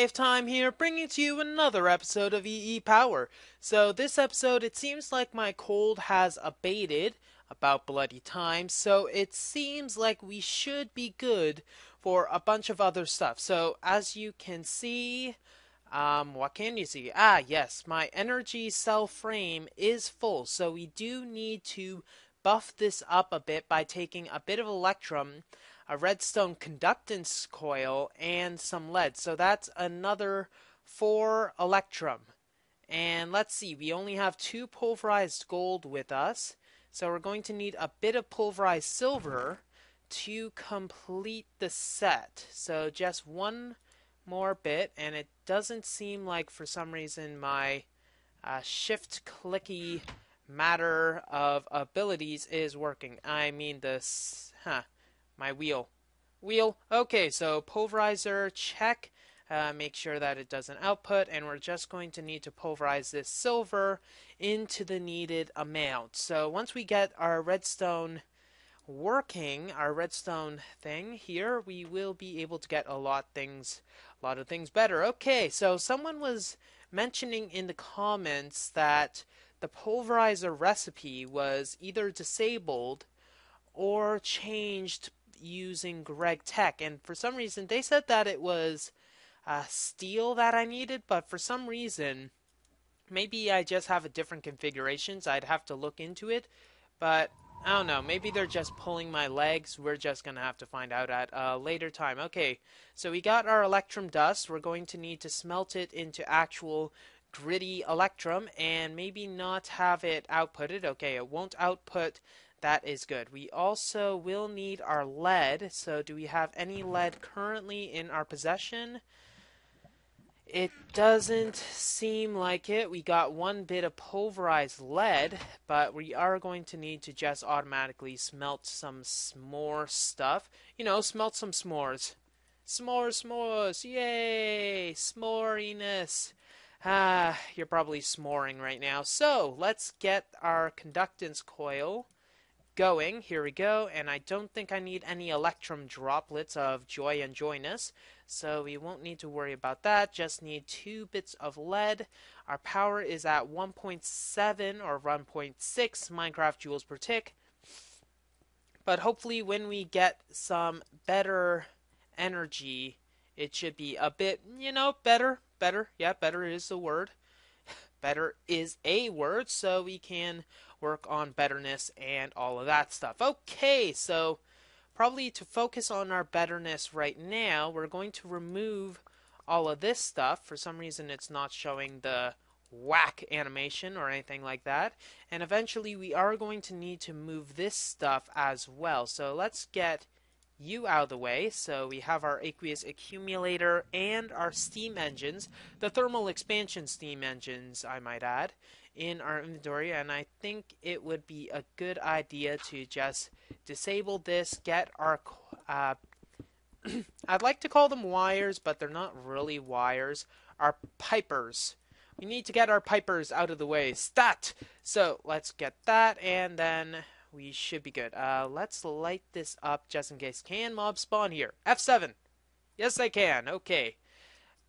WayofTime here, bringing to you another episode of EEPower. So this episode, it seems like my cold has abated about bloody time, so it seems like we should be good for a bunch of other stuff. So as you can see, what can you see? Yes, my energy cell frame is full, so we do need to buff this up a bit by taking a bit of electrum, a redstone conductance coil, and some lead. So that's another 4 electrum. And let's see, we only have 2 pulverized gold with us, so we're going to need a bit of pulverized silver to complete the set. So just one more bit, and it doesn't seem like for some reason my shift clicky matter of abilities is working. I mean this, my wheel. Okay, so pulverizer, check. Make sure that it doesn't output, and we're just going to need to pulverize this silver into the needed amount. So once we get our redstone working, our redstone thing here, we will be able to get a lot of things better. Okay, so someone was mentioning in the comments that the pulverizer recipe was either disabled or changed using Greg Tech, and for some reason they said that it was steel that I needed, but for some reason maybe I just have a different configurations. I'd have to look into it, but I don't know, maybe they're just pulling my legs. We're just gonna have to find out at a later time. Okay, so we got our electrum dust. We're going to need to smelt it into actual gritty electrum and maybe not have it outputted. Okay, it won't output. That is good. We also will need our lead. So do we have any lead currently in our possession? It doesn't seem like it. We got one bit of pulverized lead, but we are going to need to just automatically smelt some more stuff. You know, smelt some s'mores. S'mores, yay! S'moriness. You're probably s'moring right now. So, let's get our conductance coil going. Here we go, and I don't think I need any electrum droplets of joy and joyness, so we won't need to worry about that. Just need 2 bits of lead. Our power is at 1.7 or 1.6 Minecraft joules per tick, but hopefully when we get some better energy, it should be a bit, better. Yeah, better is the word. Better is a word, so we can work on betterness and all of that stuff. Okay, so probably to focus on our betterness right now, we're going to remove all of this stuff. For some reason, it's not showing the whack animation or anything like that. And eventually, we are going to need to move this stuff as well. So let's get you out of the way. So we have our aqueous accumulator and our steam engines, the thermal expansion steam engines, I might add, in our inventory, and I think it would be a good idea to just disable this, get our I'd like to call them wires, but they're not really wires, our pipers. We need to get our pipers out of the way. Stat! So let's get that, and then we should be good. Let's light this up just in case. Can mobs spawn here? F7. Yes, I can. Okay.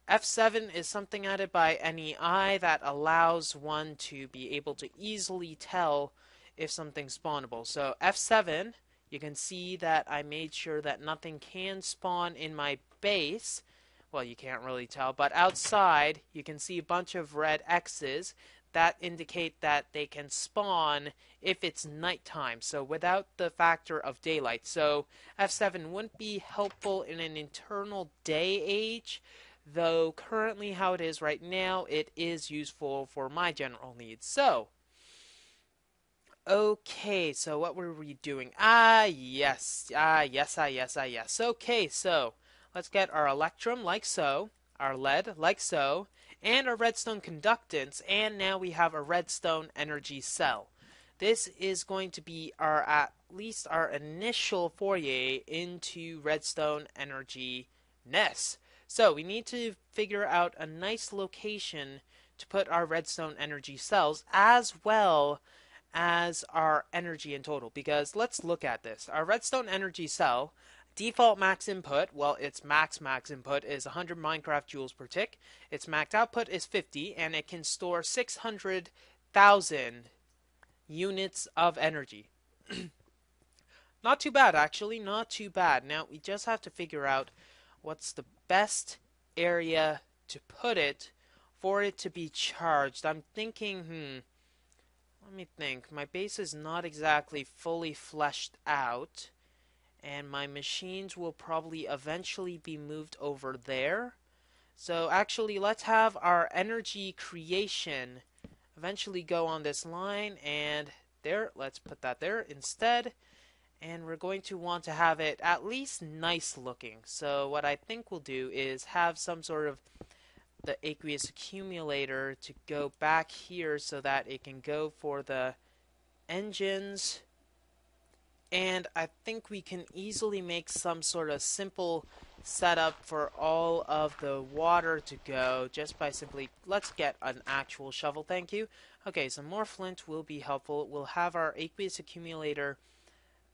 F7 is something added by NEI that allows one to be able to easily tell if something's spawnable. So F7, you can see that I made sure that nothing can spawn in my base. Well, you can't really tell, but outside you can see a bunch of red X's that indicate that they can spawn if it's nighttime, so without the factor of daylight. So F7 wouldn't be helpful in an eternal day age, though currently how it is right now, it is useful for my general needs. So, okay, so what were we doing? Yes. Okay, so let's get our electrum like so, our lead like so, and our redstone conductance, and now we have a redstone energy cell. This is going to be at least our initial foray into redstone energy-ness. So we need to figure out a nice location to put our redstone energy cells as well as our energy in total, because let's look at this. Our redstone energy cell Default max input, well, its max input is 100 Minecraft joules per tick. Its max output is 50, and it can store 600,000 units of energy. Not too bad, actually, not too bad. Now, we just have to figure out what's the best area to put it for it to be charged. I'm thinking, let me think. My base is not exactly fully fleshed out, and my machines will probably eventually be moved over there. So actually, let's have our energy creation eventually go on this line, and there, let's put that there instead. And we're going to want to have it at least nice looking. So what I think we'll do is have some sort of the aqueous accumulator to go back here so that it can go for the engines. And I think we can easily make some sort of simple setup for all of the water to go just by simply, let's get an actual shovel, thank you. Okay, some more flint will be helpful. We'll have our aqueous accumulator,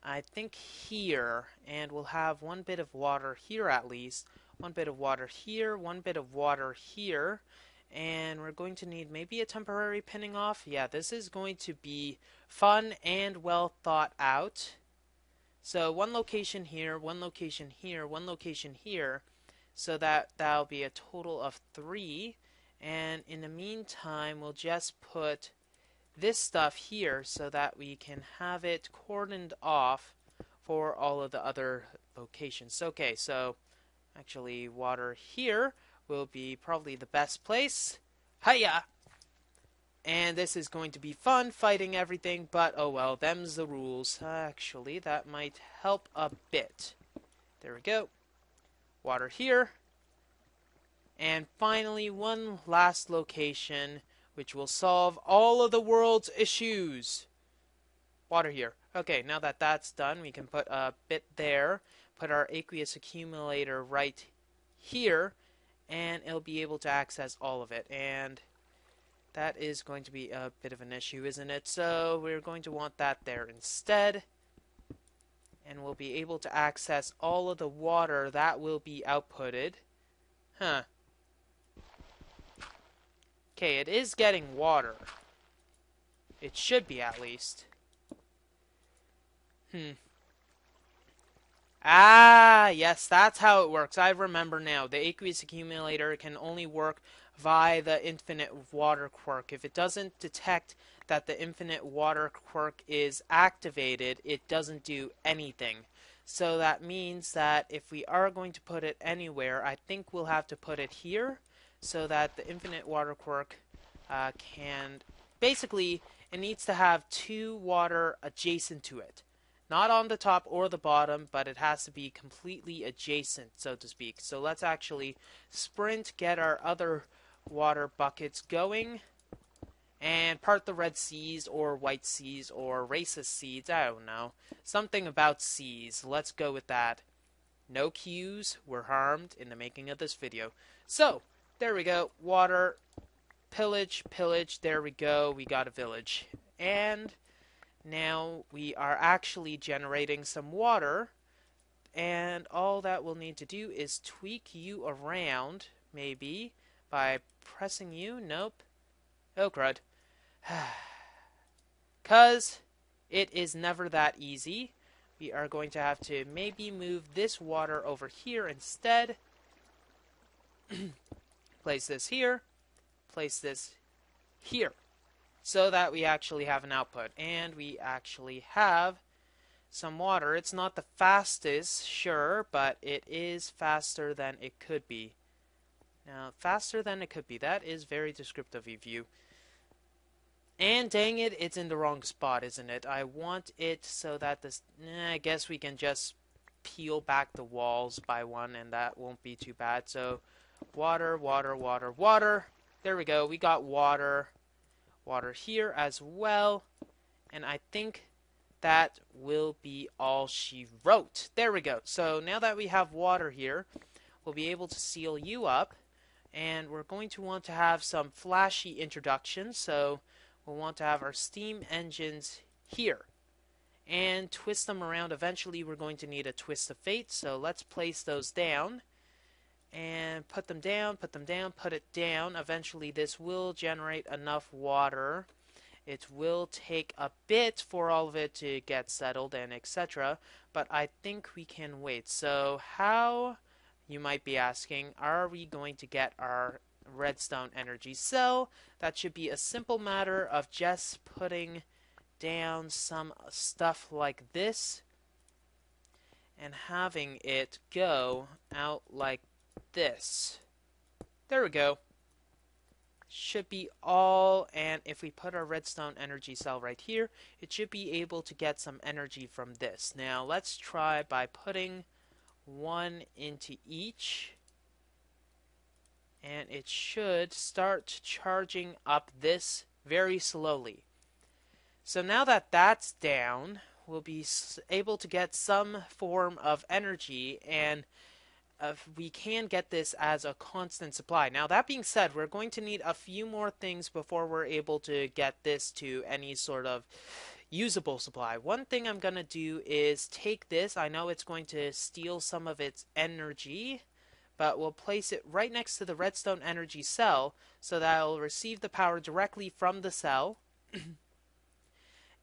I think, here, and we'll have one bit of water here at least, one bit of water here, one bit of water here, and we're going to need maybe a temporary pinning off. Yeah, this is going to be fun and well thought out. So one location here, one location here, one location here, so that'll be a total of 3. And in the meantime, we'll just put this stuff here so that we can have it cordoned off for all of the other locations. Okay, so actually water here will be probably the best place. Hiya! And this is going to be fun, fighting everything, but oh well, them's the rules. Actually, that might help a bit. There we go. Water here. And finally, one last location, which will solve all of the world's issues. Water here. Okay, now that that's done, we can put a bit there, put our aqueous accumulator right here, and it'll be able to access all of it. And that is going to be a bit of an issue, isn't it? So we're going to want that there instead. And we'll be able to access all of the water that will be outputted. Huh. Okay, it is getting water. It should be, at least. Ah, yes, that's how it works. I remember now. The aqueous accumulator can only work via the infinite water quirk. If it doesn't detect that the infinite water quirk is activated, it doesn't do anything. So that means that if we are going to put it anywhere, I think we'll have to put it here so that the infinite water quirk can... Basically, it needs to have 2 water adjacent to it. Not on the top or the bottom, but it has to be completely adjacent, so to speak. So let's actually sprint, get our other water buckets going, and part the red seas or white seas or racist seeds. I don't know. Something about seas. Let's go with that. No cues were harmed in the making of this video. So, there we go. Water, pillage, pillage. There we go. We got a village. And now we are actually generating some water, and all that we'll need to do is tweak you around, maybe, by pressing you. Nope. Oh, crud. 'Cause it is never that easy. We are going to have to maybe move this water over here instead. Place this here. Place this here. So that we actually have an output. And we actually have some water. It's not the fastest, sure, but it is faster than it could be. Now, faster than it could be. That is very descriptive of you. And dang it, it's in the wrong spot, isn't it? I want it so that this... I guess we can just peel back the walls by one, and that won't be too bad. So, water, water, water, water. There we go. We got water. Water here as well. And I think that will be all she wrote. There we go. So, now that we have water here, we'll be able to seal you up. And we're going to want to have some flashy introductions. So, we'll want to have our steam engines here. and twist them around. Eventually we're going to need a twist of fate, so let's place those down and put them down, put them down, put it down. Eventually this will generate enough water. It will take a bit for all of it to get settled and etc. But I think we can wait. So how, you might be asking, are we going to get our redstone energy cell? That should be a simple matter of just putting down some stuff like this and having it go out like this. There we go. Should be all, and if we put our redstone energy cell right here, it should be able to get some energy from this. Now let's try by putting one into each, and it should start charging up this very slowly. So now that that's down, we'll be able to get some form of energy, and we can get this as a constant supply. Now that being said, we're going to need a few more things before we're able to get this to any sort of usable supply. One thing I'm going to do is take this. I know it's going to steal some of its energy, but we'll place it right next to the redstone energy cell so that it'll receive the power directly from the cell.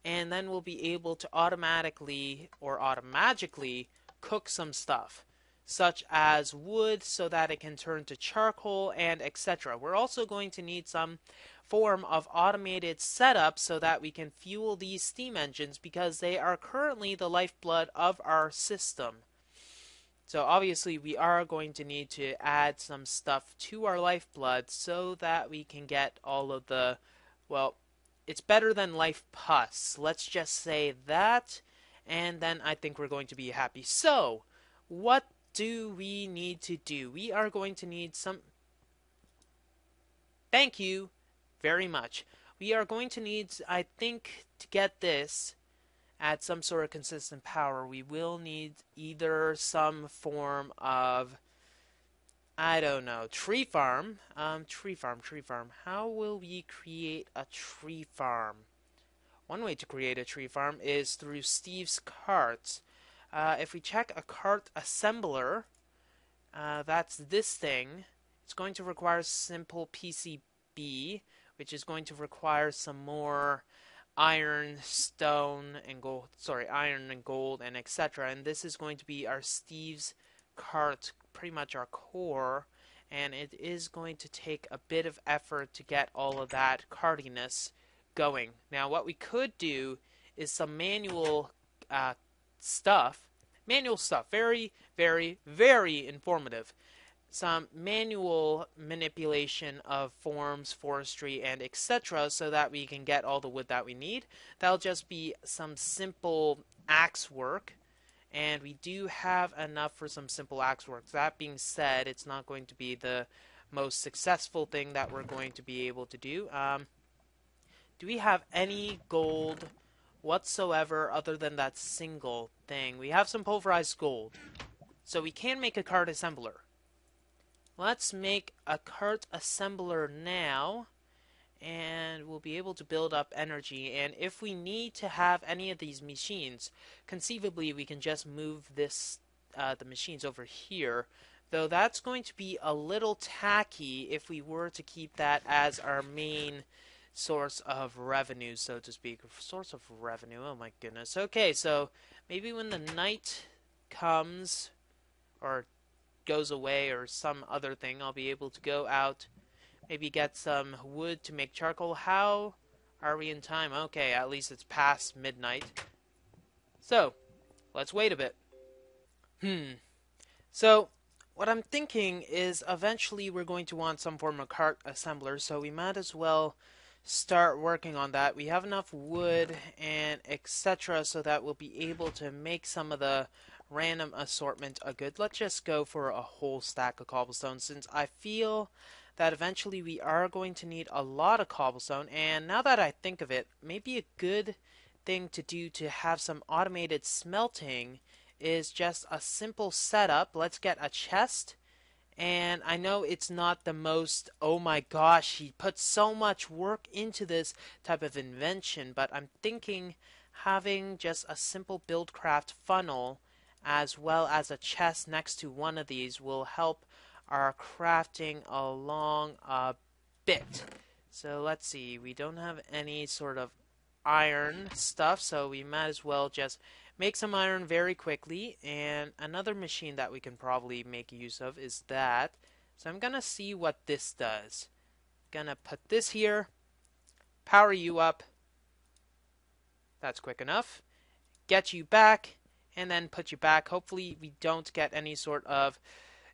And then we'll be able to automatically or automagically cook some stuff, such as wood, so that it can turn to charcoal and etc. We're also going to need some form of automated setup so that we can fuel these steam engines, because they are currently the lifeblood of our system. So obviously we are going to need to add some stuff to our lifeblood so that we can get all of the, well, it's better than life pus. Let's just say that, and then I think we're going to be happy. So, what do we need to do? We are going to need some... Thank you very much. We are going to need, I think, to get this at some sort of consistent power, we will need either some form of, I don't know, tree farm. Tree farm. How will we create a tree farm? One way to create a tree farm is through Steve's carts. If we check a cart assembler, that's this thing. It's going to require simple PCB, which is going to require some more iron, stone, and gold. Sorry, iron and gold, and etc. And this is going to be our Steve's cart, pretty much our core. And it is going to take a bit of effort to get all of that cartiness going. Now, what we could do is some manual stuff. Manual stuff, very, very, very informative. Some manual manipulation of forms, forestry, and etc. so that we can get all the wood that we need. That'll just be some simple axe work, and we do have enough for some simple axe work. That being said, it's not going to be the most successful thing that we're going to be able to do. Do we have any gold whatsoever other than that single thing? We have some pulverized gold, so we can make a cart assembler. Let's make a cart assembler now, and we'll be able to build up energy. And if we need to have any of these machines, conceivably we can just move this the machines over here, though that's going to be a little tacky if we were to keep that as our main source of revenue, so to speak. Source of revenue, oh my goodness. Okay, so maybe when the night comes, or goes away, or some other thing, I'll be able to go out, maybe get some wood to make charcoal. How are we in time? Okay, at least it's past midnight. So, let's wait a bit. So, what I'm thinking is eventually we're going to want some form of cart assembler, so we might as well start working on that. We have enough wood and etc. so that we'll be able to make some of the random assortment a good. Let's just go for a whole stack of cobblestone, since I feel that eventually we are going to need a lot of cobblestone. And now that I think of it, maybe a good thing to do to have some automated smelting is just a simple setup. Let's get a chest. And I know it's not the most, oh my gosh, he put so much work into this type of invention, but I'm thinking having just a simple buildcraft funnel as well as a chest next to one of these will help our crafting along a bit. So let's see, we don't have any sort of iron stuff, so we might as well just make some iron very quickly. And another machine that we can probably make use of is that. So I'm gonna see what this does. Gonna put this here, power you up. That's quick enough. Get you back, and then put you back. Hopefully we don't get any sort of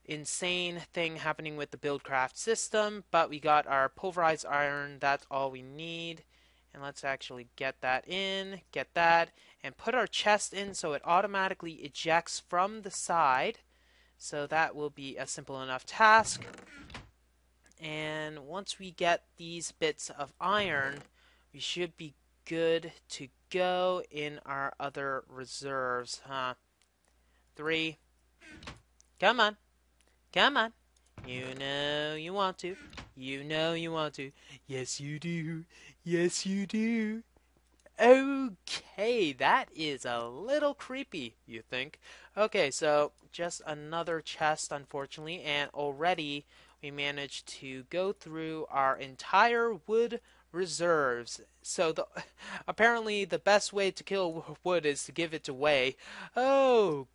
insane thing happening with the buildcraft system, but we got our pulverized iron. That's all we need. And let's actually get that in, get that, and put our chest in so it automatically ejects from the side. So that will be a simple enough task. And once we get these bits of iron, we should be good to go in our other reserves, huh? 3. Come on. Come on. You know you want to. You know you want to. Yes, you do. Yes, you do. Okay, that is a little creepy, you think? Okay, so just another chest, unfortunately, and already we managed to go through our entire wood reserves. So apparently the best way to kill wood is to give it away. Oh,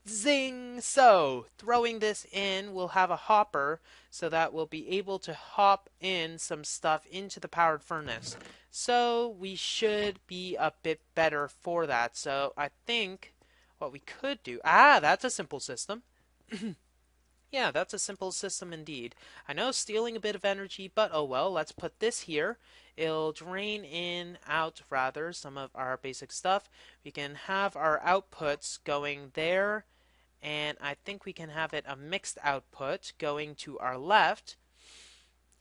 zing! So, throwing this in, we'll have a hopper so that we'll be able to hop in some stuff into the powered furnace. So, we should be a bit better for that. So, I think what we could do... Ah, that's a simple system. Yeah, that's a simple system indeed. I know stealing a bit of energy, but oh well, let's put this here. It'll drain out rather, some of our basic stuff. We can have our outputs going there, and I think we can have it a mixed output going to our left,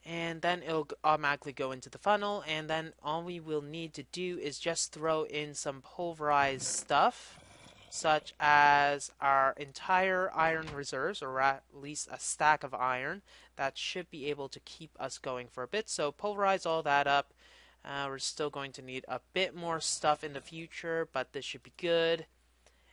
and then it'll automatically go into the funnel, and then all we will need to do is just throw in some pulverized stuff, such as our entire iron reserves, or at least a stack of iron. That should be able to keep us going for a bit. So pulverize all that up. We're still going to need a bit more stuff in the future, but this should be good.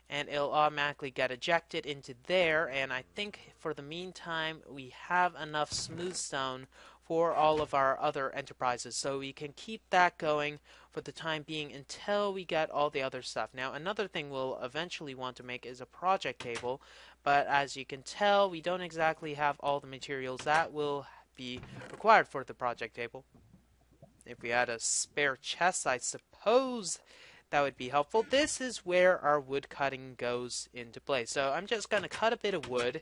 And it'll automatically get ejected into there. And I think for the meantime, we have enough smooth stone for all of our other enterprises. So we can keep that going for the time being until we get all the other stuff. Now, another thing we'll eventually want to make is a project table. But as you can tell, we don't exactly have all the materials that will be required for the project table. If we had a spare chest, I suppose that would be helpful. This is where our wood cutting goes into play. So I'm just going to cut a bit of wood.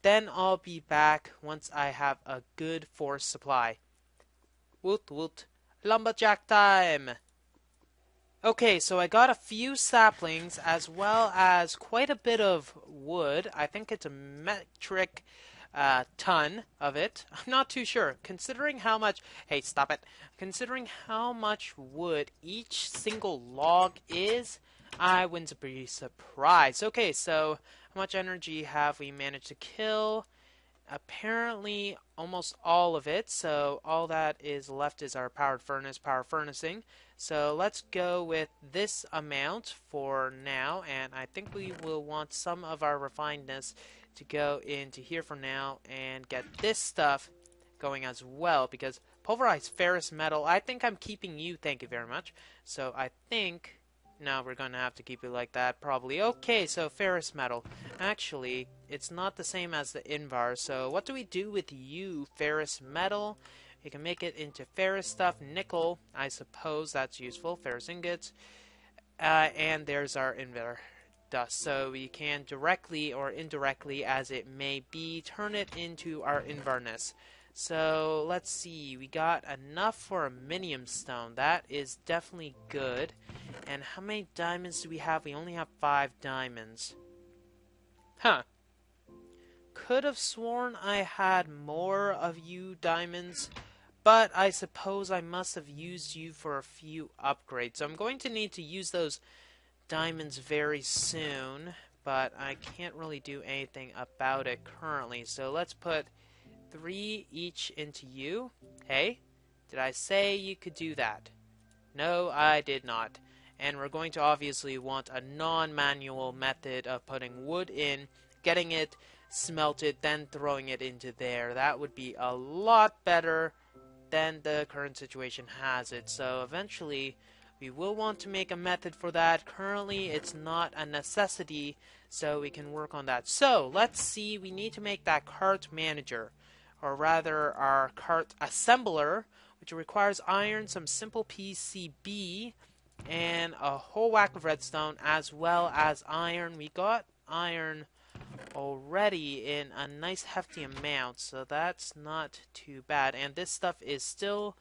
Then I'll be back once I have a good force supply. Woot woot. Lumberjack time! Okay, so I got a few saplings as well as quite a bit of wood. I think it's a metric ton of it. I'm not too sure. Considering how much... Hey, stop it. Considering how much wood each single log is, I wouldn't be surprised. Okay, so how much energy have we managed to kill? Apparently almost all of it, so all that is left is our power furnacing. So let's go with this amount for now, and I think we will want some of our refinedness to go into here for now and get this stuff going as well, because pulverized ferrous metal, I think I'm keeping you, thank you very much. So I think... No, we're going to have to keep it like that, probably. Okay, so ferrous metal. Actually, it's not the same as the Invar, so what do we do with you, ferrous metal? We can make it into ferrous stuff. Nickel, I suppose that's useful. Ferrous ingots. And there's our Invar dust. So we can directly or indirectly, as it may be, turn it into our Invarness. So let's see, we got enough for a minium stone. That is definitely good. And how many diamonds do we have? We only have 5 diamonds. Huh. Could have sworn I had more of you diamonds, but I suppose I must have used you for a few upgrades. So I'm going to need to use those diamonds very soon, but I can't really do anything about it currently. So let's put 3 each into you. Hey, did I say you could do that? No, I did not. and we're going to obviously want a non-manual method of putting wood in, getting it smelted, then throwing it into there. That would be a lot better than the current situation has it. So eventually we will want to make a method for that. Currently it's not a necessity, so we can work on that. So let's see, we need to make that cart manager, or rather our cart assembler, which requires iron, some simple PCB, and a whole whack of redstone, as well as iron. We got iron already in a nice hefty amount, so that's not too bad. And this stuff is still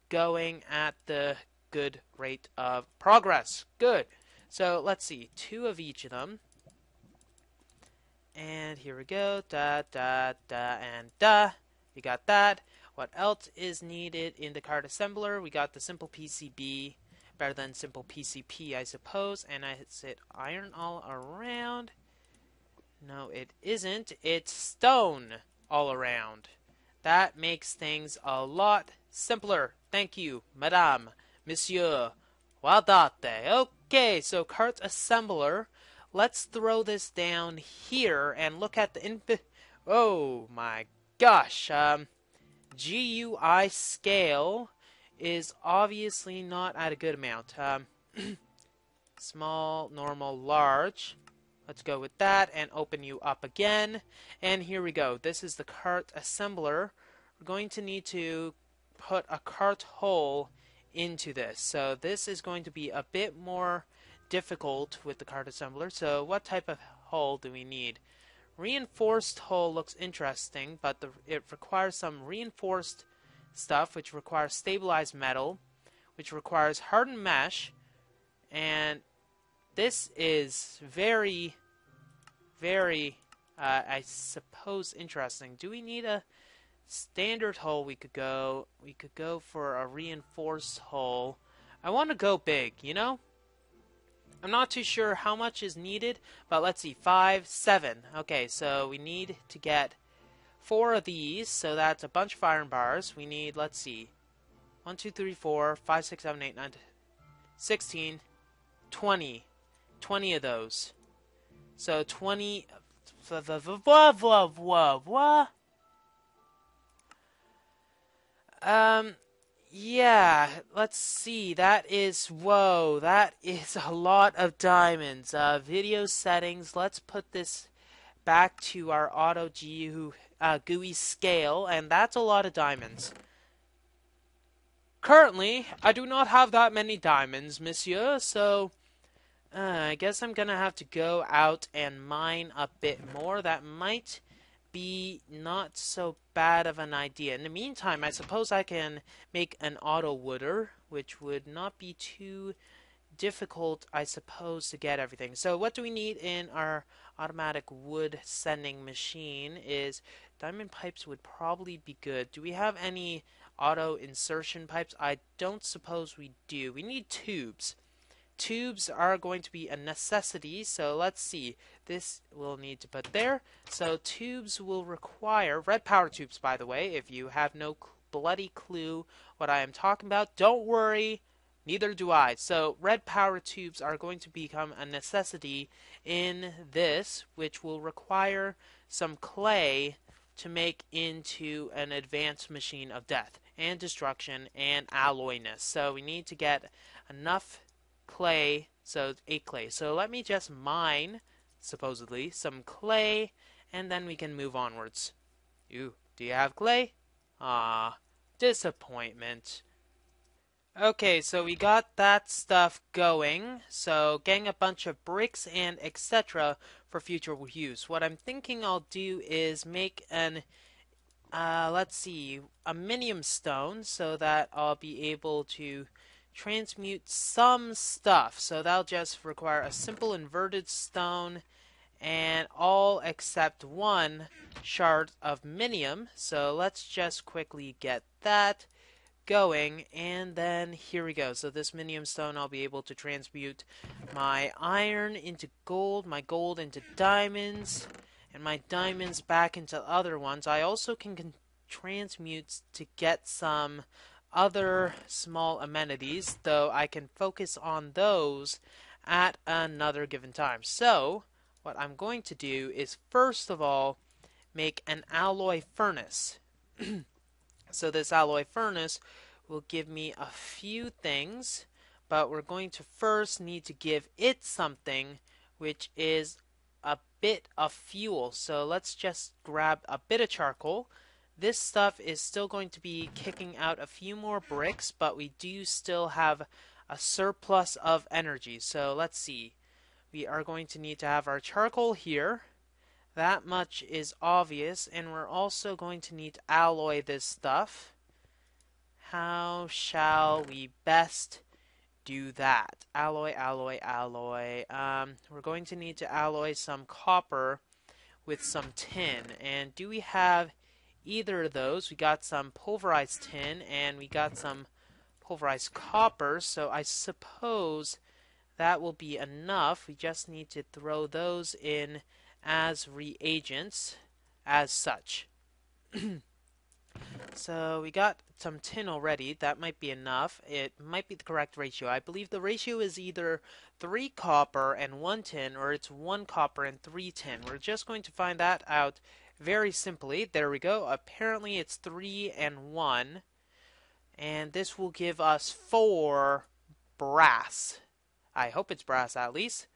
going at the good rate of progress. Good. So let's see, 2 of each of them. And here we go. Da, da, da, and da. We got that. What else is needed in the card assembler? We got the simple PCB. Better than simple PCP, I suppose. And I hit iron all around. No, it isn't. It's stone all around. That makes things a lot simpler. Thank you, madame, monsieur. Guardate. Okay, so cart assembler. Let's throw this down here and look at the oh my gosh. GUI scale is obviously not at a good amount. Small, normal, large. Let's go with that and open you up again. And here we go. This is the cart assembler. We're going to need to put a cart hole into this. So this is going to be a bit more difficult with the cart assembler. So what type of hole do we need? Reinforced hole looks interesting, but it requires some reinforced stuff, which requires stabilized metal, which requires hardened mesh, and this is very, I suppose, interesting. Do we need a standard hole? We could go for a reinforced hole. I want to go big, you know? I'm not too sure how much is needed, but let's see, 5, 7. Okay, so we need to get 4 of these, so that's a bunch of iron bars. We need, let's see, 1, 2, 3, 4, 5, 6, 7, 8, 9, 16, 20. 20 of those. So 20. Yeah, let's see. That is, whoa, that is a lot of diamonds. Video settings. Let's put this back to our auto GUI scale, and that's a lot of diamonds. Currently, I do not have that many diamonds, monsieur, so I guess I'm gonna have to go out and mine a bit more. That might be not so bad of an idea. In the meantime, I suppose I can make an auto wooder, which would not be too difficult, I suppose, to get everything. So what do we need in our automatic wood sending machine is diamond pipes would probably be good. Do we have any auto insertion pipes? I don't suppose we do. We need tubes. Tubes are going to be a necessity, so let's see. This we'll need to put there. So tubes will require red power tubes, by the way. If you have no bloody clue what I am talking about, don't worry, neither do I. So red power tubes are going to become a necessity in this, which will require some clay to make into an advanced machine of death and destruction and alloyness. So we need to get enough clay, so 8 clay. So let me just mine, supposedly, some clay, and then we can move onwards. Do you have clay? Ah, disappointment. Okay, so we got that stuff going. So getting a bunch of bricks and etc. for future use. What I'm thinking I'll do is make an let's see, a minium stone, so that I'll be able to transmute some stuff. So that'll just require a simple inverted stone and all except 1 shard of minium. So let's just quickly get that going, and then here we go. So this minium stone, I'll be able to transmute my iron into gold, my gold into diamonds, and my diamonds back into other ones. I also can transmute to get some other small amenities, though I can focus on those at another given time. So, what I'm going to do is first of all make an alloy furnace. So this alloy furnace will give me a few things, but we're going to first need to give it something, which is a bit of fuel. So let's just grab a bit of charcoal. This stuff is still going to be kicking out a few more bricks, but we do still have a surplus of energy. So let's see. We are going to need to have our charcoal here. That much is obvious, and we're also going to need to alloy this stuff. How shall we best do that? Alloy, alloy, alloy. We're going to need to alloy some copper with some tin. And do we have either of those? We got some pulverized tin, and we got some pulverized copper, so I suppose that will be enough. We just need to throw those in as reagents as such. So we got some tin already. That might be enough. It might be the correct ratio. I believe the ratio is either 3 copper and 1 tin, or it's 1 copper and 3 tin. We're just going to find that out very simply. There we go. Apparently it's 3 and 1. And this will give us 4 brass. I hope it's brass at least.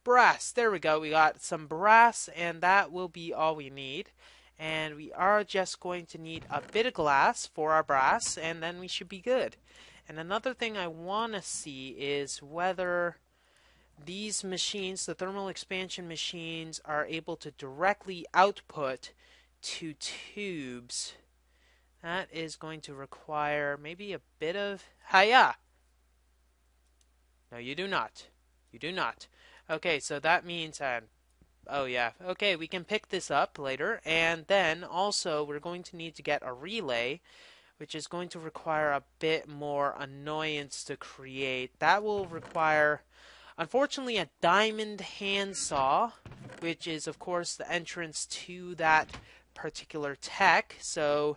Brass, there we go. We got some brass, and that will be all we need. And we are just going to need a bit of glass for our brass, and then we should be good. And another thing I want to see is whether these machines, the thermal expansion machines, are able to directly output to tubes. That is going to require maybe a bit of... Hiya! No, you do not. You do not. Okay, so that means... oh yeah, okay, we can pick this up later. And then also we're going to need to get a relay, which is going to require a bit more annoyance to create. That will require, unfortunately, a diamond handsaw, which is, of course, the entrance to that particular tech. So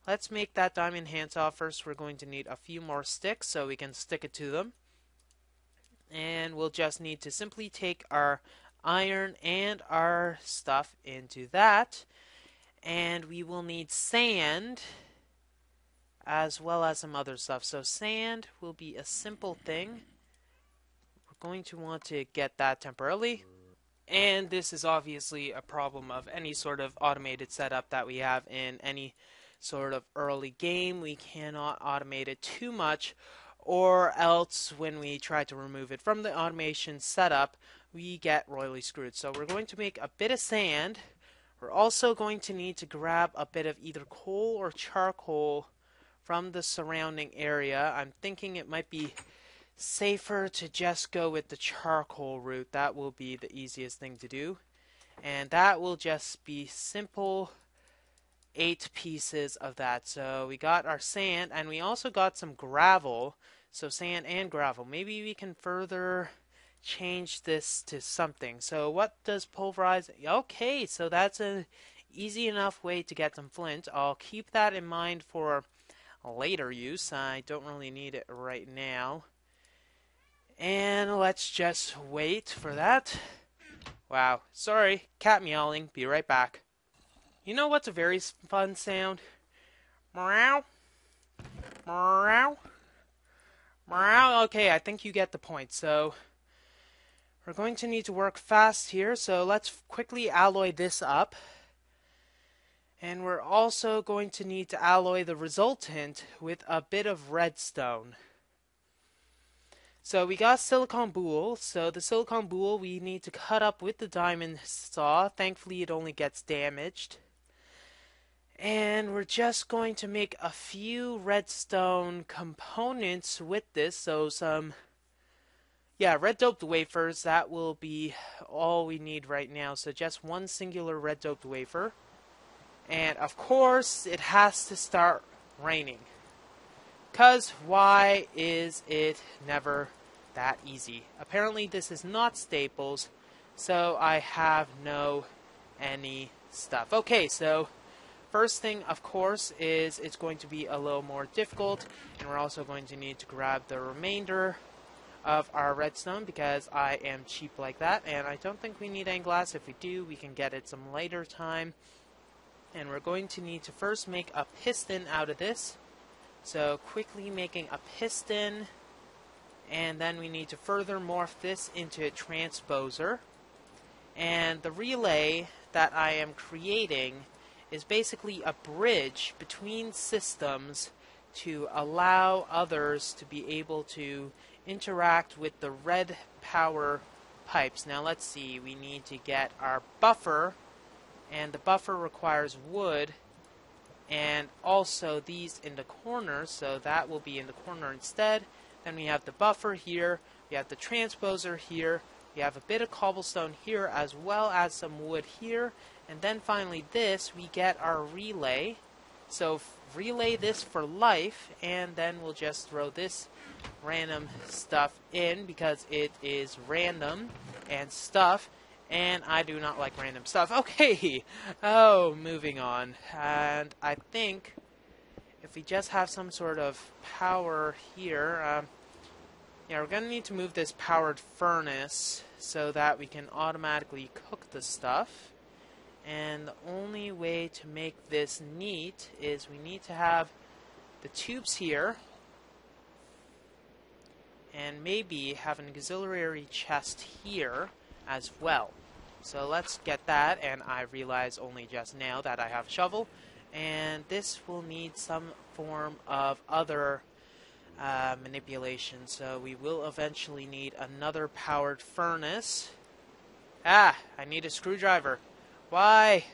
let's make that diamond handsaw. First, we're going to need a few more sticks so we can stick it to them. And we'll just need to simply take our iron and our stuff into that. And we will need sand as well as some other stuff. So sand will be a simple thing. We're going to want to get that temporarily. And this is obviously a problem of any sort of automated setup that we have in any sort of early game. We cannot automate it too much, or else when we try to remove it from the automation setup, we get royally screwed. So we're going to make a bit of sand. We're also going to need to grab a bit of either coal or charcoal from the surrounding area. I'm thinking it might be safer to just go with the charcoal route. That will be the easiest thing to do. And that will just be simple 8 pieces of that. So we got our sand, and we also got some gravel. So sand and gravel. Maybe we can further change this to something. So what does pulverize? Okay, so that's an easy enough way to get some flint. I'll keep that in mind for later use. I don't really need it right now. And let's just wait for that. Wow, sorry, cat meowing. Be right back. You know what's a very fun sound? Meow. Meow. Meow. Okay, I think you get the point. So we're going to need to work fast here. So let's quickly alloy this up. And we're also going to need to alloy the resultant with a bit of redstone. So we got silicon boule. So the silicon boule we need to cut up with the diamond saw. Thankfully it only gets damaged. And we're just going to make a few redstone components with this. So some, red doped wafers. That will be all we need right now. So just one singular red doped wafer. And of course it has to start raining. 'Cause why is it never that easy? Apparently this is not staples, so I have any stuff. Okay, so First thing, of course, is it's going to be a little more difficult, and we're also going to need to grab the remainder of our redstone because I am cheap like that, and I don't think we need any glass. If we do, we can get it some later time. And we're going to need to first make a piston out of this. So quickly making a piston, and then we need to further morph this into a transposer. And the relay that I am creating is basically a bridge between systems to allow others to be able to interact with the red power pipes. Now let's see, we need to get our buffer, and the buffer requires wood and also these in the corner, so that will be in the corner instead. Then we have the buffer here, we have the transposer here, we have a bit of cobblestone here as well as some wood here, and then finally this, we get our relay. So relay this for life, and then we'll just throw this random stuff in because it is random and stuff, and I do not like random stuff. Okay, oh, moving on. And I think if we just have some sort of power here, yeah, we're going to need to move this powered furnace so that we can automatically cook the stuff. And the only way to make this neat is we need to have the tubes here and maybe have an auxiliary chest here as well. So let's get that, and I realize only just now that I have a shovel, and this will need some form of other manipulation, so we will eventually need another powered furnace. Ah, I need a screwdriver. Why?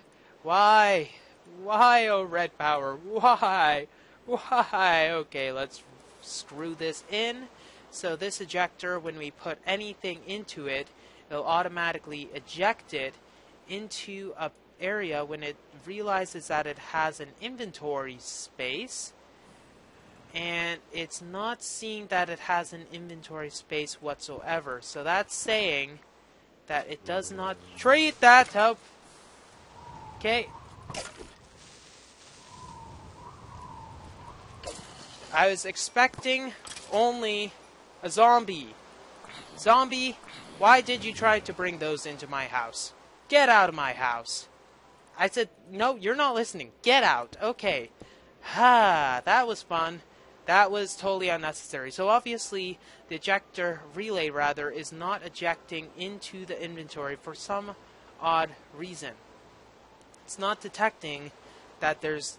Why? Why, oh red power? Why? Why? Okay, let's screw this in. So this ejector, when we put anything into it, it'll automatically eject it into an area when it realizes that it has an inventory space. And it's not seeing that it has an inventory space whatsoever. So that's saying that it does not treat that up. Okay. I was expecting only a zombie. Zombie, why did you try to bring those into my house? Get out of my house. I said, no, you're not listening. Get out. Okay. Ha, that was fun. That was totally unnecessary. So obviously, the ejector relay, rather, is not ejecting into the inventory for some odd reason. It's not detecting that this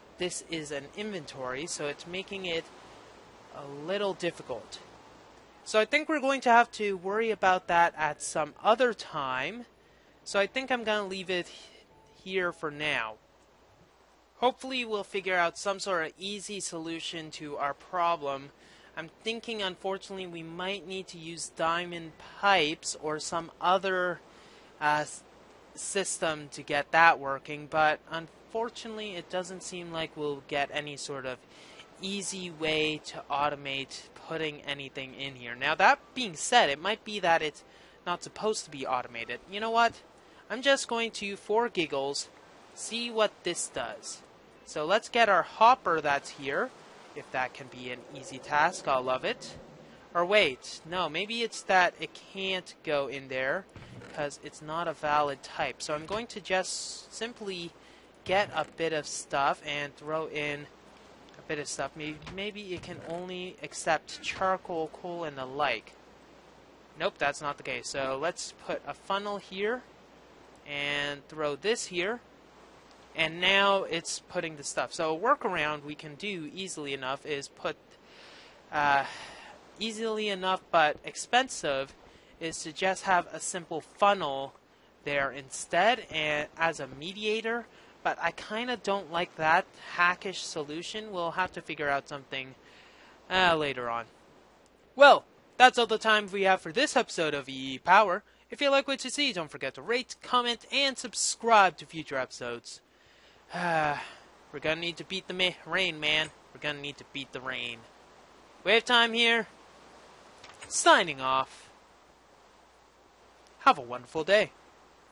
is an inventory, so it's making it a little difficult. So I think we're going to have to worry about that at some other time. So I think I'm going to leave it here for now. Hopefully we'll figure out some sort of easy solution to our problem. I'm thinking, unfortunately, we might need to use diamond pipes or some other system to get that working, but unfortunately it doesn't seem like we'll get any sort of easy way to automate putting anything in here. Now that being said, it might be that it's not supposed to be automated. You know what? I'm just going to, for giggles, see what this does. So let's get our hopper that's here. If that can be an easy task, I'll love it. Or wait, no, maybe it's that it can't go in there because it's not a valid type. So I'm going to just simply get a bit of stuff and throw in a bit of stuff. Maybe it can only accept charcoal, coal, and the like. Nope, that's not the case. So let's put a funnel here and throw this here. And now it's putting the stuff. So a workaround we can do easily enough is put, easily enough but expensive, is to just have a simple funnel there instead and as a mediator. But I kind of don't like that hackish solution. We'll have to figure out something later on. Well, that's all the time we have for this episode of EEPower. If you like what you see, don't forget to rate, comment, and subscribe to future episodes. We're gonna need to beat the rain, man. We're gonna need to beat the rain. WayofTime here, signing off. Have a wonderful day.